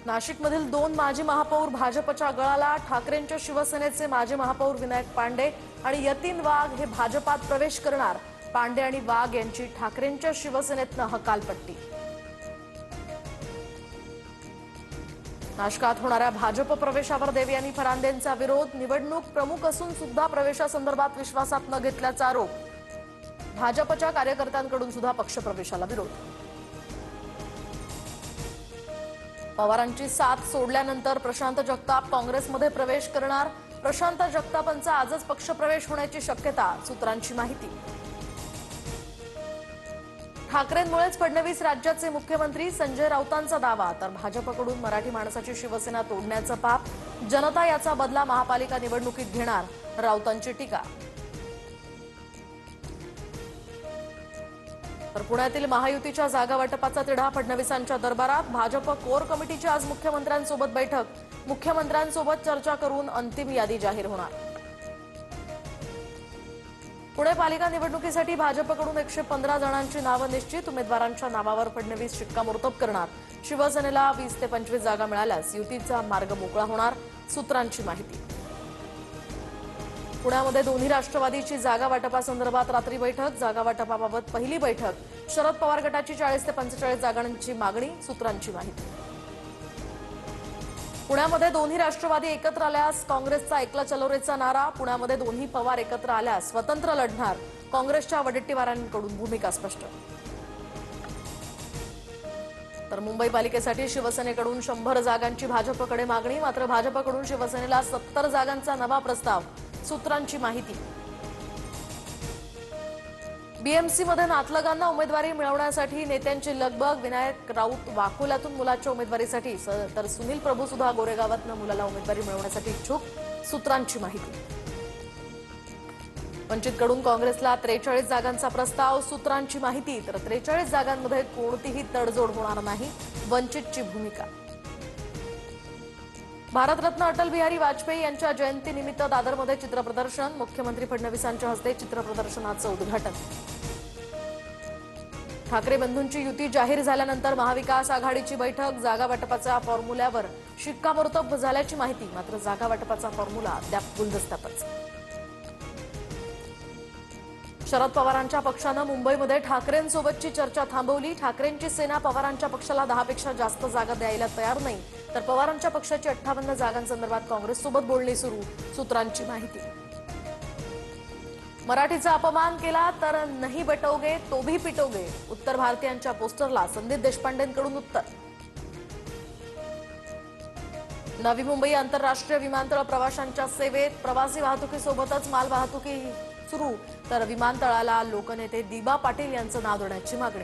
नाशिकमधील 2 माजी महापौर भाजपच्या गळाला. ठाकरेंच्या शिवसेनेचे माजी महापौर विनायक पांडे आणि यतीन वाघ हे भाजपात प्रवेश करणार. पांडे आणि वाघ यांची ठाकरेंच्या शिवसेनेतनं हकालपट्टी. नाशकात होणाऱ्या भाजप प्रवेशावर देवी आणि फरांदेंचा विरोध. निवडणूक प्रमुख असून सुद्धा प्रवेशासंदर्भात विश्वासात न घेतल्याचा आरोप. भाजपच्या कार्यकर्त्यांकडून सुद्धा पक्षप्रवेशाला विरोध. पवारांची साथ सोडल्यानंतर प्रशांत जगताप काँग्रेसमध्ये प्रवेश करणार. प्रशांत जगतापांचा आजच पक्षप्रवेश होण्याची शक्यता, सूत्रांची माहिती. ठाकरेंमुळेच फडणवीस राज्याचे मुख्यमंत्री, संजय राऊतांचा दावा. तर भाजपकडून मराठी माणसाची शिवसेना तोडण्याचं पाप. जनता याचा बदला महापालिका निवडणुकीत घेणार, राऊतांची टीका. तर पुण्यातील महायुतीच्या जागा वाटपाचा तिढा फडणवीसांच्या दरबारात. भाजप कोर कमिटीची आज मुख्यमंत्र्यांसोबत बैठक. मुख्यमंत्र्यांसोबत चर्चा करून अंतिम यादी जाहीर होणार. पुणे पालिका निवडणुकीसाठी भाजपकडून 115 जणांची नावं निश्चित. उमेदवारांच्या नावावर फडणवीस शिक्कामोर्तब करणार. शिवसेनेला 20 ते 25 जागा मिळाल्यास युतीचा मार्ग मोकळा होणार, सूत्रांची माहिती. पुण्यामध्ये दोन्ही राष्ट्रवादीची जागा वाटपासंदर्भात रात्री बैठक. जागा वाटपाबाबत पहिली बैठक. शरद पवार गटाची 40 ते 45 जागांची मागणी, सूत्रांची माहिती. पुण्यामध्ये दोन्ही राष्ट्रवादी एकत्र आल्यास काँग्रेसचा ऐकला चलोरेचा नारा. पुण्यामध्ये दोन्ही पवार एकत्र आल्यास स्वतंत्र लढणार, काँग्रेसच्या वडेट्टीवारांकडून भूमिका स्पष्ट. तर मुंबई पालिकेसाठी शिवसेनेकडून 100 जागांची भाजपकडे मागणी. मात्र भाजपकडून शिवसेनेला 70 जागांचा नवा प्रस्ताव, सूत्रांची माहिती. बीएमसीमध्ये नातलगांना उमेदवारी मिळवण्यासाठी नेत्यांची लगबग. विनायक राऊत वाकोल्यातून मुलाच्या उमेदवारीसाठी, तर सुनील प्रभू सुद्धा गोरेगावातनं मुलाला उमेदवारी मिळवण्यासाठी इच्छुक, सूत्रांची माहिती. वंचितकडून काँग्रेसला 43 जागांचा प्रस्ताव, सूत्रांची माहिती. तर 43 जागांमध्ये कोणतीही तडजोड होणार नाही, वंचितची भूमिका. भारतरत्न अटल बिहारी वाजपेयी यांच्या जयंतीनिमित्त दादरमध्ये चित्रप्रदर्शन. मुख्यमंत्री फडणवीसांच्या हस्ते चित्रप्रदर्शनाचं उद्घाटन. ठाकरे बंधूंची युती जाहीर झाल्यानंतर महाविकास आघाडीची बैठक. जागा वाटपाच्या फॉर्म्युल्यावर शिक्कामोर्तब झाल्याची माहिती. मात्र जागा वाटपाचा फॉर्म्युला अद्याप गुलदस्त्यातच. शरद पवारांच्या पक्षानं मुंबईमध्ये ठाकरेंसोबतची चर्चा थांबवली. ठाकरेंची सेना पवारांच्या पक्षाला 10 पेक्षा जास्त जागा द्यायला तयार नाही. तर पवारांच्या पक्षाची 58 जागांसंदर्भात काँग्रेससोबत बोलणी सुरू, सूत्रांची माहिती. मराठीचा अपमान केला तर नहीं बटोगे तो भी पिटोगे. उत्तर भारतीयांच्या पोस्टरला संदीप देशपांडेंकडून उत्तर. नवी मुंबई आंतरराष्ट्रीय विमानतळ प्रवाशांच्या सेवेत. प्रवासी वाहतुकीसोबतच मालवाहतुकी सुरू. तर विमानतळाला लोकनेते दिबा पाटील यांचं नाव देण्याची मागणी.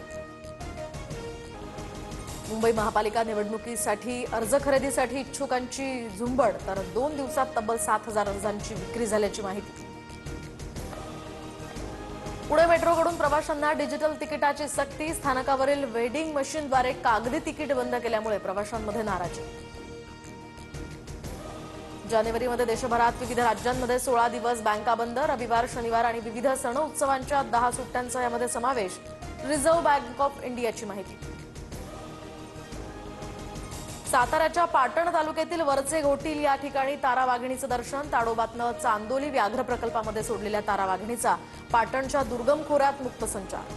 मुंबई महापालिका निवडणुकीसाठी अर्ज खरेदीसाठी इच्छुकांची झुंबड. तर 2 दिवसात तब्बल 7,000 अर्जांची विक्री झाल्याची माहिती. पुणे मेट्रोकडून प्रवाशांना डिजिटल तिकिटाची सक्ती. स्थानकावरील वेडिंग मशीनद्वारे कागदी तिकीट बंद केल्यामुळे प्रवाशांमध्ये नाराजी. जानेवारीमध्ये देशभरात विविध राज्यांमध्ये 16 दिवस बँका बंद. रविवार, शनिवार आणि विविध सण उत्सवांच्या 10 सुट्ट्यांचा यामध्ये समावेश, रिझर्व्ह बँक ऑफ इंडियाची माहिती. साताऱ्याच्या पाटण तालुक्यातील वरचे घोटील या ठिकाणी तारा वाघिणीचं दर्शन. ताडोबातनं चांदोली व्याघ्र प्रकल्पामध्ये सोडलेल्या तारा वाघिणीचा पाटणच्या दुर्गम खोऱ्यात मुक्त संचार.